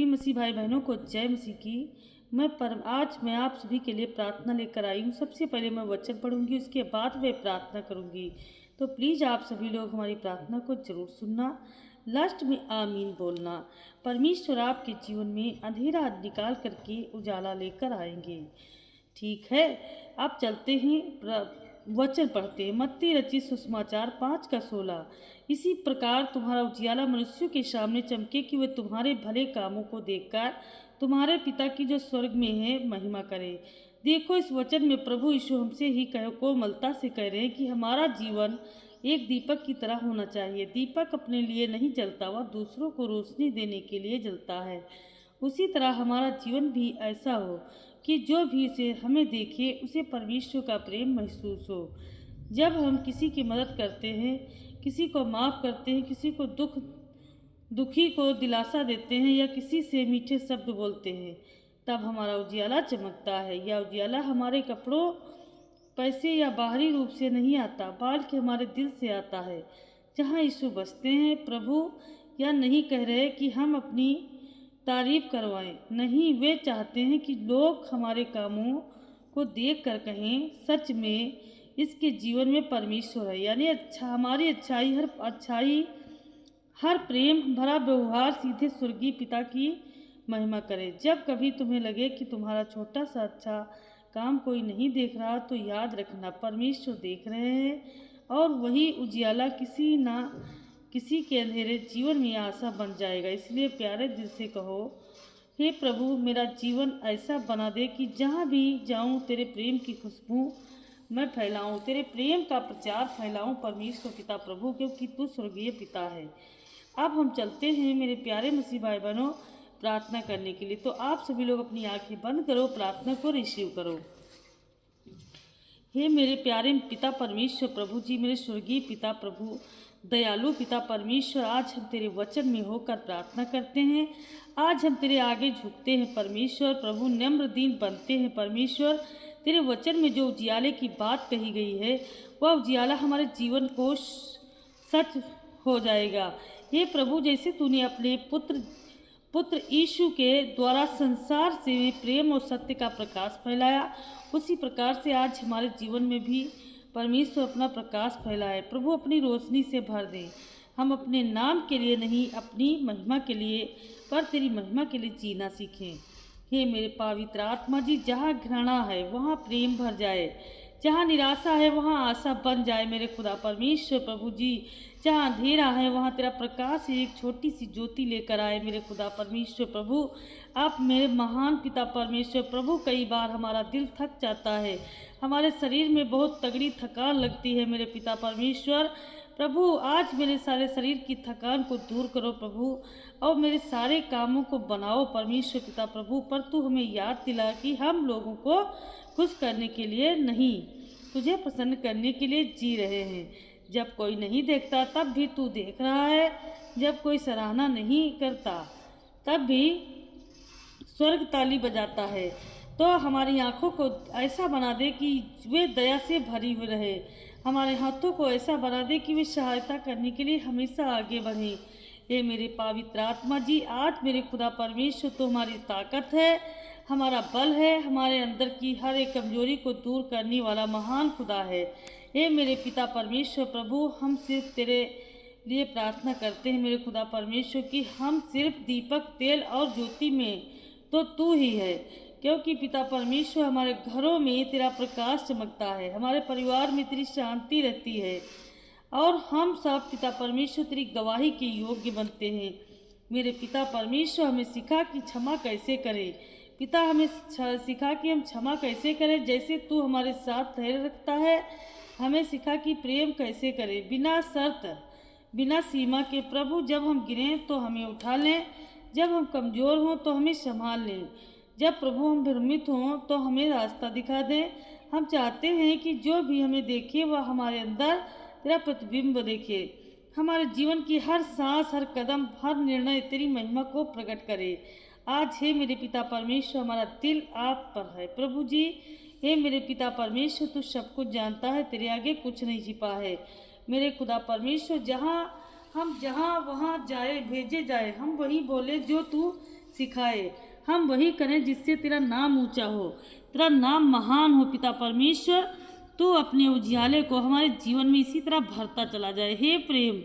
मसीह भाई बहनों को जय मसीह की। आज मैं आप सभी के लिए प्रार्थना लेकर आई हूँ। सबसे पहले मैं वचन पढ़ूंगी, उसके बाद मैं प्रार्थना करूंगी। तो प्लीज़ आप सभी लोग हमारी प्रार्थना को जरूर सुनना, लास्ट में आमीन बोलना। परमेश्वर आपके जीवन में अंधेरा निकाल करके उजाला लेकर आएंगे। ठीक है, आप चलते हैं, वचन पढ़ते हैं। मत्ती रचित सुसमाचार 5:16। इसी प्रकार तुम्हारा उजियाला मनुष्यों के सामने चमके कि वे तुम्हारे भले कामों को देखकर तुम्हारे पिता की जो स्वर्ग में है महिमा करे। देखो, इस वचन में प्रभु यीशु हमसे ही कोमलता से कह रहे हैं कि हमारा जीवन एक दीपक की तरह होना चाहिए। दीपक अपने लिए नहीं जलता, वह दूसरों को रोशनी देने के लिए जलता है। उसी तरह हमारा जीवन भी ऐसा हो कि जो भी उसे हमें देखे उसे परमेश्वर का प्रेम महसूस हो। जब हम किसी की मदद करते हैं, किसी को माफ़ करते हैं, किसी को दुखी को दिलासा देते हैं या किसी से मीठे शब्द बोलते हैं, तब हमारा उजियाला चमकता है। यह उजियाला हमारे कपड़ों, पैसे या बाहरी रूप से नहीं आता, बल्कि हमारे दिल से आता है जहाँ यीशु बसते हैं। प्रभु यह नहीं कह रहे कि हम अपनी तारीफ करवाएं, नहीं, वे चाहते हैं कि लोग हमारे कामों को देख कर कहें, सच में इसके जीवन में परमेश्वर है। यानी हमारी अच्छाई, हर प्रेम भरा व्यवहार सीधे स्वर्गीय पिता की महिमा करे। जब कभी तुम्हें लगे कि तुम्हारा छोटा सा अच्छा काम कोई नहीं देख रहा, तो याद रखना परमेश्वर देख रहे हैं, और वही उजियाला किसी के अंधेरे जीवन में आशा बन जाएगा। इसलिए प्यारे दिल से कहो, हे प्रभु, मेरा जीवन ऐसा बना दे कि जहाँ भी जाऊँ तेरे प्रेम की खुशबू मैं फैलाऊँ, तेरे प्रेम का प्रचार फैलाऊँ परमेश्वर पिता प्रभु, क्योंकि तू स्वर्गीय पिता है। अब हम चलते हैं मेरे प्यारे मसीह भाई बहनों प्रार्थना करने के लिए। तो आप सभी लोग अपनी आंखें बंद करो, प्रार्थना को रिसीव करो। हे मेरे प्यारे पिता परमेश्वर प्रभु जी, मेरे स्वर्गीय पिता प्रभु, दयालु पिता परमेश्वर, आज हम तेरे वचन में होकर प्रार्थना करते हैं। आज हम तेरे आगे झुकते हैं परमेश्वर प्रभु, नम्र दीन बनते हैं परमेश्वर। तेरे वचन में जो उजियाले की बात कही गई है, वह उजियाला हमारे जीवन को सच हो जाएगा। हे प्रभु, जैसे तूने अपने पुत्र यीशु के द्वारा संसार से प्रेम और सत्य का प्रकाश फैलाया, उसी प्रकार से आज हमारे जीवन में भी परमेश्वर अपना प्रकाश फैलाए। प्रभु, अपनी रोशनी से भर दें। हम अपने नाम के लिए नहीं, अपनी महिमा के लिए, पर तेरी महिमा के लिए जीना सीखें। हे मेरे पवित्र आत्मा जी, जहाँ घृणा है वहाँ प्रेम भर जाए, जहाँ निराशा है वहाँ आशा बन जाए मेरे खुदा परमेश्वर प्रभु जी। जहाँ अंधेरा है वहाँ तेरा प्रकाश एक छोटी सी ज्योति लेकर आए मेरे खुदा परमेश्वर प्रभु। आप मेरे महान पिता परमेश्वर प्रभु, कई बार हमारा दिल थक जाता है, हमारे शरीर में बहुत तगड़ी थकान लगती है मेरे पिता परमेश्वर प्रभु। आज मेरे सारे शरीर की थकान को दूर करो प्रभु, और मेरे सारे कामों को बनाओ परमेश्वर पिता प्रभु। पर तू हमें याद दिला कि हम लोगों को खुश करने के लिए नहीं, तुझे प्रसन्न करने के लिए जी रहे हैं। जब कोई नहीं देखता तब भी तू देख रहा है, जब कोई सराहना नहीं करता तब भी स्वर्ग ताली बजाता है। तो हमारी आँखों को ऐसा बना दे कि वे दया से भरी हुई रहे, हमारे हाथों को ऐसा बना दे कि वे सहायता करने के लिए हमेशा आगे बढ़ें। हे मेरे पवित्र आत्मा जी, आज मेरे खुदा परमेश्वर तो हमारी ताकत है, हमारा बल है, हमारे अंदर की हर एक कमजोरी को दूर करने वाला महान खुदा है। हे मेरे पिता परमेश्वर प्रभु, हम सिर्फ तेरे लिए प्रार्थना करते हैं मेरे खुदा परमेश्वर कि हम सिर्फ दीपक, तेल और ज्योति में तो तू ही है, क्योंकि पिता परमेश्वर हमारे घरों में तेरा प्रकाश चमकता है, हमारे परिवार में तेरी शांति रहती है, और हम सब पिता परमेश्वर तेरी गवाही के योग्य बनते हैं। मेरे पिता परमेश्वर, हमें सिखा कि क्षमा कैसे करें। पिता, हमें सिखा कि हम क्षमा कैसे करें, जैसे तू हमारे साथ धैर्य रखता है। हमें सिखा कि प्रेम कैसे करें, बिना शर्त, बिना सीमा के प्रभु। जब हम गिरें तो हमें उठा लें, जब हम कमज़ोर हों तो हमें संभाल लें, जब प्रभु हम भ्रमित हों तो हमें रास्ता दिखा दें। हम चाहते हैं कि जो भी हमें देखे वह हमारे अंदर तेरा प्रतिबिंब देखे, हमारे जीवन की हर सांस, हर कदम, हर निर्णय तेरी महिमा को प्रकट करे। आज हे मेरे पिता परमेश्वर, हमारा दिल आप पर है प्रभु जी। हे मेरे पिता परमेश्वर, तू सब कुछ जानता है, तेरे आगे कुछ नहीं छिपा है मेरे खुदा परमेश्वर। जहाँ वहाँ जाए, भेजे जाए, हम वही बोले जो तू सिखाए। हम वही करें जिससे तेरा नाम ऊंचा हो, तेरा नाम महान हो। पिता परमेश्वर, तू अपने उजियाले को हमारे जीवन में इसी तरह भरता चला जाए। हे प्रेम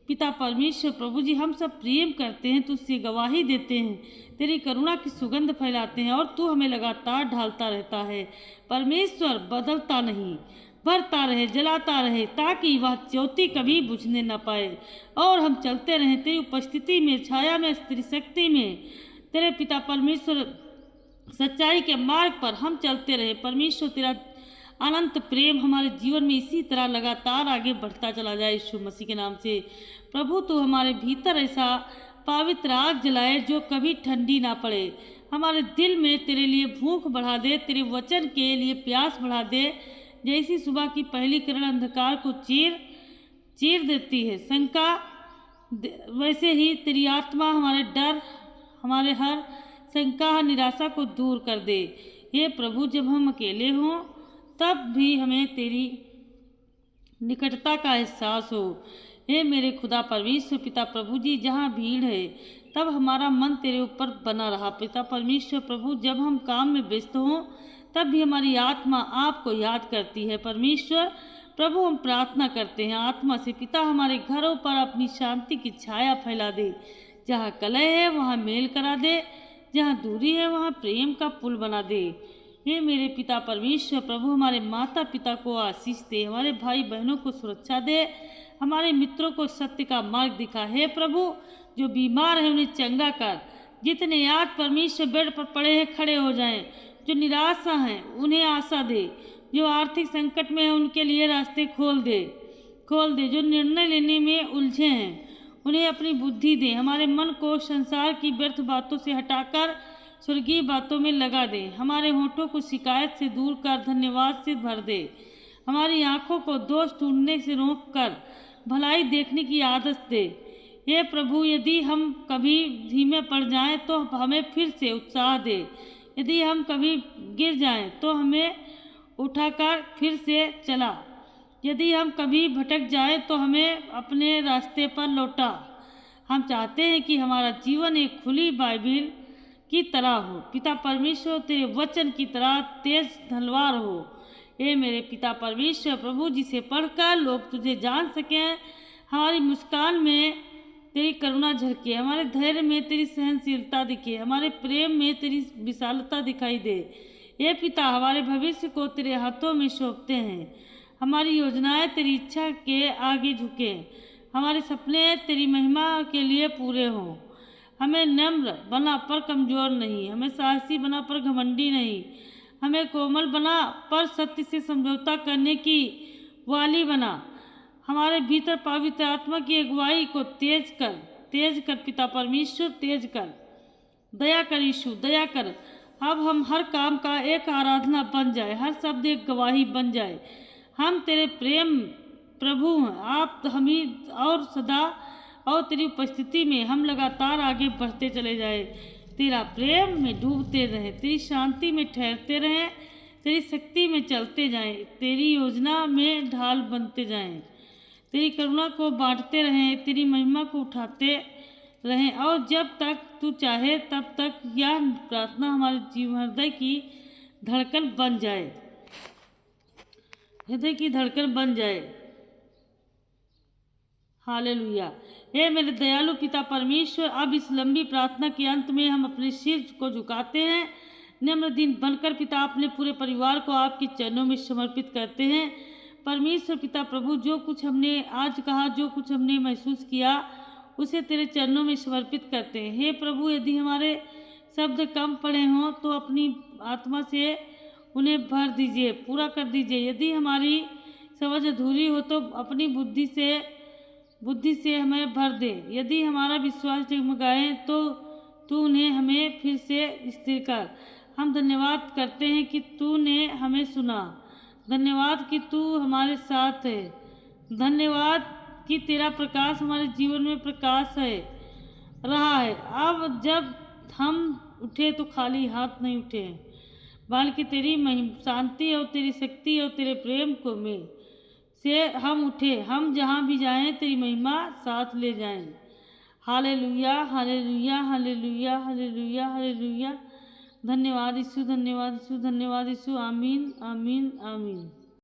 पिता परमेश्वर प्रभु जी, हम सब प्रेम करते हैं, तुझसे गवाही देते हैं, तेरी करुणा की सुगंध फैलाते हैं और तू हमें लगातार ढालता रहता है। परमेश्वर बदलता नहीं, बढ़ता रहे, जलाता रहे, ताकि वह ज्योति कभी बुझने न पाए और हम चलते रहें तेरी उपस्थिति में, छाया में, तेरी शक्ति में। तेरे पिता परमेश्वर सच्चाई के मार्ग पर हम चलते रहे। परमेश्वर तेरा अनंत प्रेम हमारे जीवन में इसी तरह लगातार आगे बढ़ता चला जाए यीशु मसीह के नाम से। प्रभु तू हमारे भीतर ऐसा पवित्र आग जलाए जो कभी ठंडी ना पड़े। हमारे दिल में तेरे लिए भूख बढ़ा दे, तेरे वचन के लिए प्यास बढ़ा दे। जैसी सुबह की पहली किरण अंधकार को चीर देती है शंका, वैसे ही तेरी आत्मा हमारे डर, हमारे हर शंका, हर निराशा को दूर कर दे। हे प्रभु, जब हम अकेले हों तब भी हमें तेरी निकटता का एहसास हो। हे मेरे खुदा परमेश्वर पिता प्रभु जी, जहाँ भीड़ है तब हमारा मन तेरे ऊपर बना रहा। पिता परमेश्वर प्रभु, जब हम काम में व्यस्त हों तब भी हमारी आत्मा आपको याद करती है। परमेश्वर प्रभु, हम प्रार्थना करते हैं आत्मा से, पिता हमारे घरों पर अपनी शांति की छाया फैला दे। जहाँ कलह है वहाँ मेल करा दे, जहाँ दूरी है वहाँ प्रेम का पुल बना दे। हे मेरे पिता परमेश्वर प्रभु, हमारे माता पिता को आशीष दे, हमारे भाई बहनों को सुरक्षा दे, हमारे मित्रों को सत्य का मार्ग दिखा। हे प्रभु, जो बीमार है उन्हें चंगा कर, जितने आज परमेश्वर बेड पर पड़े हैं खड़े हो जाएं, जो निराशा हैं उन्हें आशा दे, जो आर्थिक संकट में है उनके लिए रास्ते खोल दे, जो निर्णय लेने में उलझे हैं उन्हें अपनी बुद्धि दे। हमारे मन को संसार की व्यर्थ बातों से हटाकर स्वर्गीय बातों में लगा दे। हमारे होठों को शिकायत से दूर कर धन्यवाद से भर दे। हमारी आंखों को दोष ढूंढने से रोक कर भलाई देखने की आदत दे। हे प्रभु, यदि हम कभी धीमे पड़ जाएं तो हमें फिर से उत्साह दे। यदि हम कभी गिर जाएं तो हमें उठाकर फिर से चला। यदि हम कभी भटक जाएं तो हमें अपने रास्ते पर लौटा। हम चाहते हैं कि हमारा जीवन एक खुली बाइबिल की तरह हो। पिता परमेश्वर, तेरे वचन की तरह तेज तलवार हो। हे मेरे पिता परमेश्वर प्रभु, जिसे पढ़कर लोग तुझे जान सकें। हमारी मुस्कान में तेरी करुणा झलके, हमारे धैर्य में तेरी सहनशीलता दिखे, हमारे प्रेम में तेरी विशालता दिखाई दे। हे पिता, हमारे भविष्य को तेरे हाथों में सौंपते हैं। हमारी योजनाएं तेरी इच्छा के आगे झुके, हमारे सपने तेरी महिमा के लिए पूरे हों। हमें नम्र बना पर कमज़ोर नहीं, हमें साहसी बना पर घमंडी नहीं, हमें कोमल बना पर सत्य से समझौता करने की वाली बना। हमारे भीतर पवित्र आत्मा की अगुवाई को तेज कर पिता परमेश्वर, तेज कर। दया कर यीशु, दया कर। अब हम हर काम का एक आराधना बन जाए, हर शब्द एक गवाही बन जाए। हम तेरे प्रेम प्रभु हैं, आप हमें और सदा और तेरी उपस्थिति में हम लगातार आगे बढ़ते चले जाए। तेरा प्रेम में डूबते रहें, तेरी शांति में ठहरते रहें, तेरी शक्ति में चलते जाएं, तेरी योजना में ढाल बनते जाएं, तेरी करुणा को बांटते रहें, तेरी महिमा को उठाते रहें। और जब तक तू चाहे तब तक यह प्रार्थना हमारे जीवन हृदय की धड़कन बन जाए, हृदय की धड़कन बन जाए। हालेलुया। हे मेरे दयालु पिता परमेश्वर, अब इस लंबी प्रार्थना के अंत में हम अपने सिर को झुकाते हैं। निम्र दिन बनकर पिता अपने पूरे परिवार को आपके चरणों में समर्पित करते हैं। परमेश्वर पिता प्रभु, जो कुछ हमने आज कहा, जो कुछ हमने महसूस किया, उसे तेरे चरणों में समर्पित करते हैं। हे प्रभु, यदि हमारे शब्द कम पड़े हों तो अपनी आत्मा से उन्हें भर दीजिए, पूरा कर दीजिए। यदि हमारी समझ अधूरी हो तो अपनी बुद्धि से हमें भर दे। यदि हमारा विश्वास जगमगाए तो तू उन्हें हमें फिर से स्थिर कर। हम धन्यवाद करते हैं कि तूने हमें सुना, धन्यवाद कि तू हमारे साथ है, धन्यवाद कि तेरा प्रकाश हमारे जीवन में प्रकाश है रहा है। अब जब हम उठे तो खाली हाथ नहीं उठे, बल्कि तेरी शांति और तेरी शक्ति और तेरे प्रेम को में से हम उठे। हम जहाँ भी जाएं तेरी महिमा साथ ले जाएं। Hallelujah hallelujah hallelujah hallelujah hallelujah. धन्यवाद यीशु, धन्यवाद यीशु, धन्यवाद यीशु। आमीन आमीन आमीन।